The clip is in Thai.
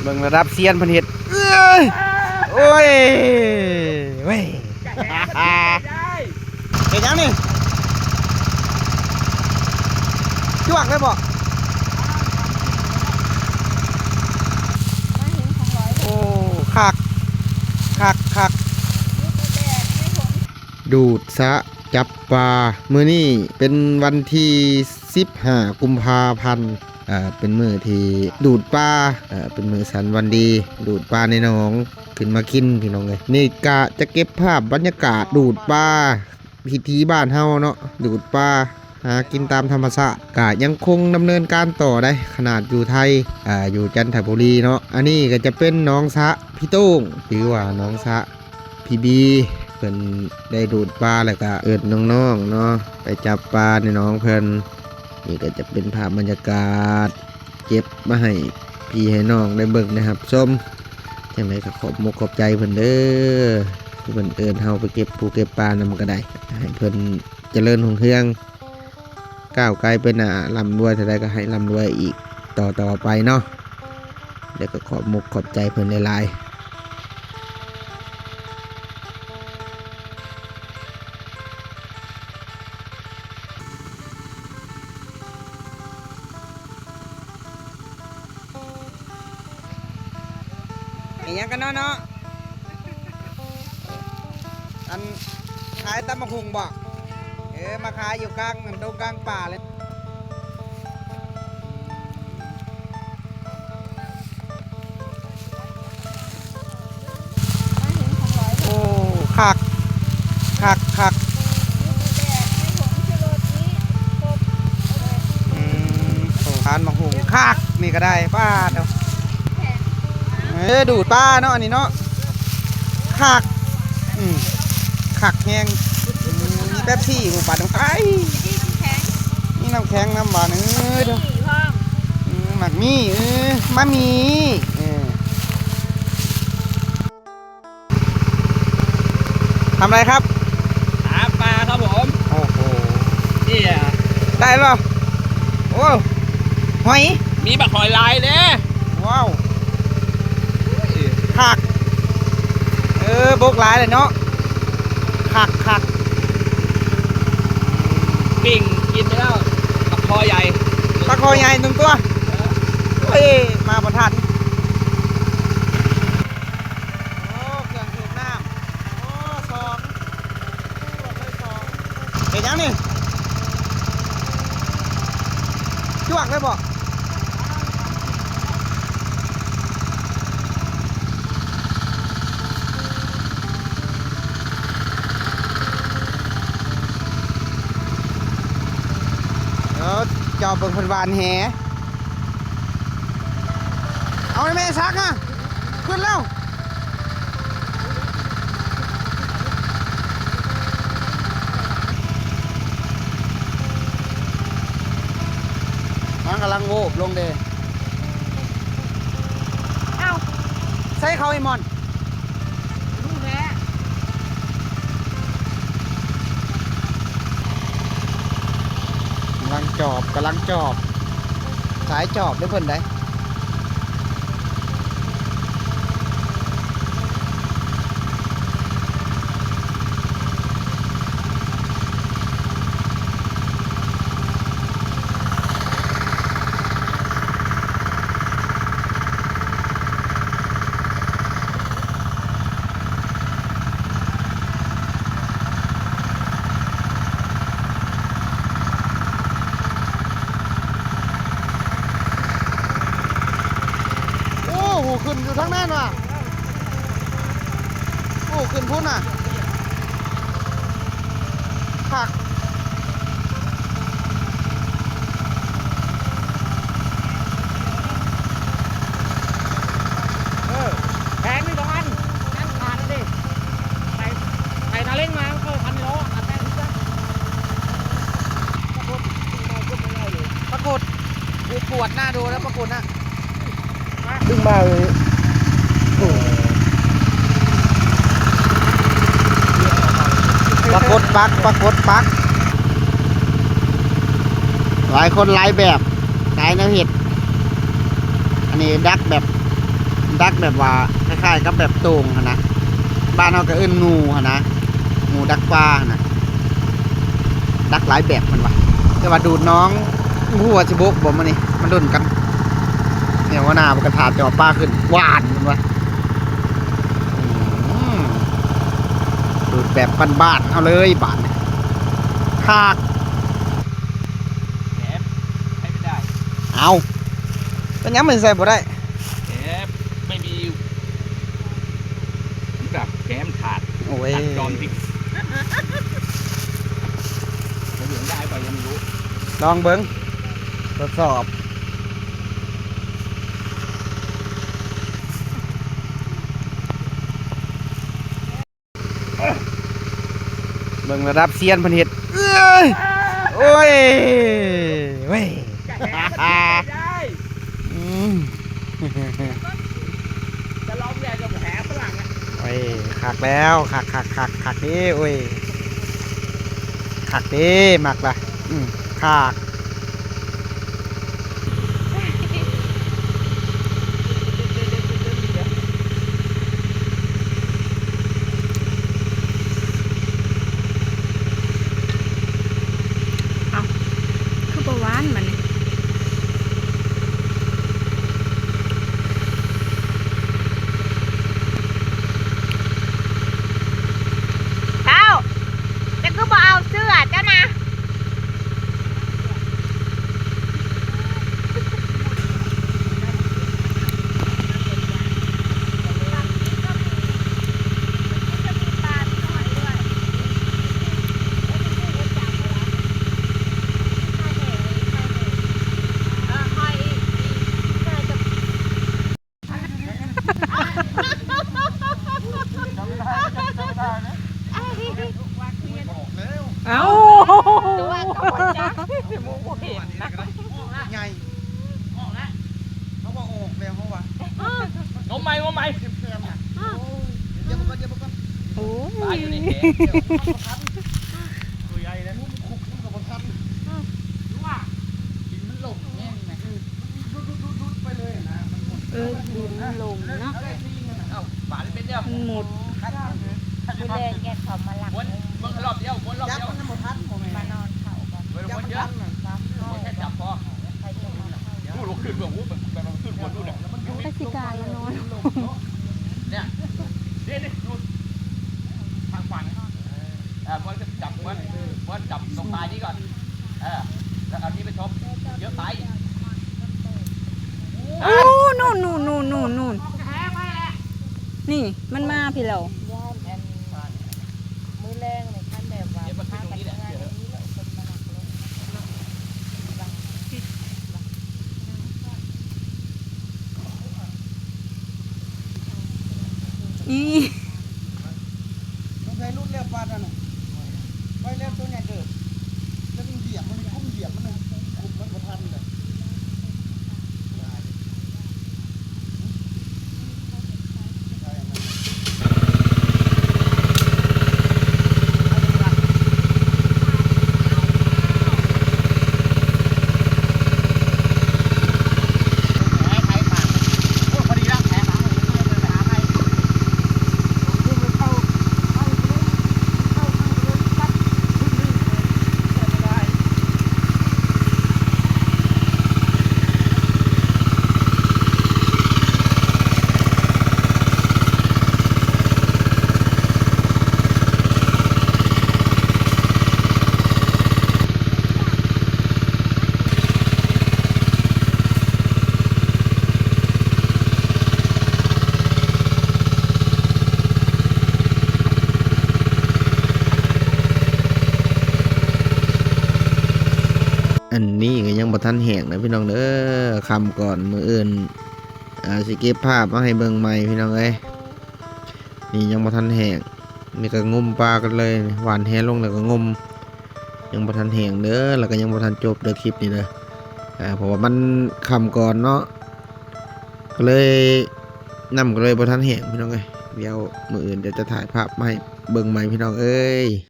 เบิ่งระดับเซียนพันเฮ็ดโอ้ยเว้ยเห็นยังนี่จ้วงได้บ่โอ้คักดูดสะจับปลามื้อนี้เป็นวันที่15กุมภาพันธ์เป็นมื้อที่ดูดปลาเป็นมื้อสันวันดีดูดปลาในหนองขึ้นมากินพี่น้องเลยนี่กะจะเก็บภาพบรรยากาศดูดปลาพิธีบ้านเฮาเนาะดูดปลาหากินตามธรรมชาติกะยังคงดำเนินการต่อได้ขนาดอยู่ไทยอยู่จันทบุรีเนาะอันนี้ก็จะเป็นน้องสะพี่โต้งหรือว่าน้องสะพี่บีเพิ่นได้ดูดปลาแล้วก็เอิ้นน้องๆเนาะไปจับปลาในน้องเพิ่นนี่ก็จะเป็นภาพบรรยากาศเก็บมาให้พี่ให้น้องได้เบิ่งนะครับชมจังได๋ก็ขอบมกขอบใจเพิ่นเด้อที่เพิ่นเอิ้นเฮาไปเก็บปูเก็บปลานำก็ได้ให้เพิ่นเจริญรุ่งเรืองก้าวไกลไปหน้าร่ำรวยเท่าใดก็ให้ร่ำรวยอีกต่อไปเนาะเดี๋ยวก็ขอบมกขอบใจเพิ่นหลายๆยังกันเนาะอันขายตำมะฮุงบ่มาขายอยู่กลางดงกลางป่าเลยโอ้คักทานมะฮุงคักนี่ก็ได้ป้าเนาะดูดป้าเนาะอันนี้เนาะคักแห้งมีแป๊บซี่หมูป่าน้ำไก่นี่น้ำแข็งน้ำหวานเด้อหมักมี่มะมีทำอะไรครับหาปลาครับผมโอ้โหนี่ได้เปล่าโอ้หอยมีบักหอยลายเนี่ยว้าวคักบกหลายเลยเนาะคักปิ่งกินไปแล้วบักคอใหญ่หนึ่งตัวเฮ้ยมาประทันโอ้เครื่องสูบน้ำโอ้สองเห็นยังนี่จ้วงได้บ่จอบเบิ่งคนวานแหเอาไอ้แม่ซักอ่ะขึ้นแล้วมันกำลังโง่ลงเดเอ้าใส่เขาไอ้มอนรู้แม่กำลังจอบสายจอบได้เพิ่นได้ขึ้นอยู่ทั้งนั้นว่ะโอ้ขึ้นพุ่นอ่ะผักแพงนี่2 อันนั่นขาดแล้วดิใส่นาเล่งมาก็1,000 โลอัดแพงทุกท่านปรากฏปวดหน้าดูแล้วปรากฏนะดึงมาเลยปรากฏปักหลายคนหลายแบบหลายแนวเห็ดอันนี้ดักแบบ ดักแบบว่าคล้ายๆกับแบบโต่งหั่นนะบ้านเฮาก็เอิ้นงูหั่นนะงูดักปลาหั่นนะดักหลายแบบมันว่าแต่ว่าดูดน้องหัวสิบกบ่มานี่มันดุนกันเนี่ยว่าหน้ามันกระถาจอปลาขึ้นหวานมันว่าดูดแบบบ้านๆเอาเลยบาดคาก แหมใช้ไม่ได้ เอาเป็นยังมันใส่บ่ได้ แหมไม่มีแบบแหมขาด โอ้ย ตัดจอมทิ้งจะเหลืองได้ไปยังไม่รู้ ลองเบิ้งทดสอบ เบิ่งระดับเซียนเพันเห็ดเอ้ยโอ้ยเว้ย ได้ อืม จะลองแย่กับแผลฝรั่งอ่ะ โอ้ยขักแล้วขักดิโอ้ยขักดิมักละขัก คือประวานมันนี่เจ้าจะคือบ่เอาเสื้อเจ้านะเอาตัวก็หมดจ้ะหมูเห็นนะ ไงเขาบอกออกแล้วเขาว่าง มไหมงมไหม เค็มๆอ่ะเดี๋ยวมันก็ โอ้ ตายอยู่ใน ย แผลตัวใหญ่เลย คุกกับมันทัน รู้ว่ากินมันหลงแง่นี่ไง ดุดไปเลยนะมันหมด ดินลงเนาะ เอ้าบาดเป็นเดียว มันหมด คือเดินแกะเขามาหลัง วนเบิ่งรอบเดียววนรอบ ยับ เดียว มันหมดทันผม มานอนเขากัน เบิ่งวนเยอะ ซ้ำเข้า แค่จับพอ ใครจะมาเข้า ดูลุกขึ้นแบบวูบแบบขึ้นบนดูเนี่ย กสิการแล้วนอน เนี่ยนี่ดูทางฝั่งวันจะจับวันจับตรงปลายนี้ก่อนแล้วเอานี้ไปชมเยอะไป โอ้นู่นนี่มันมาพี่เรา ย่านอันมือแรงในขั้นแบบว่าพากันงานนี้แหละคนมาหนักลง นี่ ต้องใช้รุ่นเรียบปลาท่านไปเรียบตัวใหญ่เกิดแล้วมันเหยียบมันคุ้มเหยียบมันเลยคุ้มมันหมดทันเลยอันนี้ก็ยังบ่ทันแห้งนะพี่น้องเด้อคำก่อนมืออื่นสิเก็บภาพมาให้เบิ่งใหม่พี่น้องเอ้ยนี่ยังบ่ทันแห้งนี่ก็งมปลากันเลยหวานแหลงแล้วก็งมยังบ่ทันแห้งเด้อแล้วก็ยังบ่ทันจบเด้อคลิปนี้เด้อเพราะว่ามันคำก่อนเนาะก็เลยน้ำก็เลยบ่ทันแห้งพี่น้องเอ้ยเดี๋ยวมืออื่นเดี๋ยวจะถ่ายภาพมาให้เบิ่งใหม่พี่น้องเอ้ย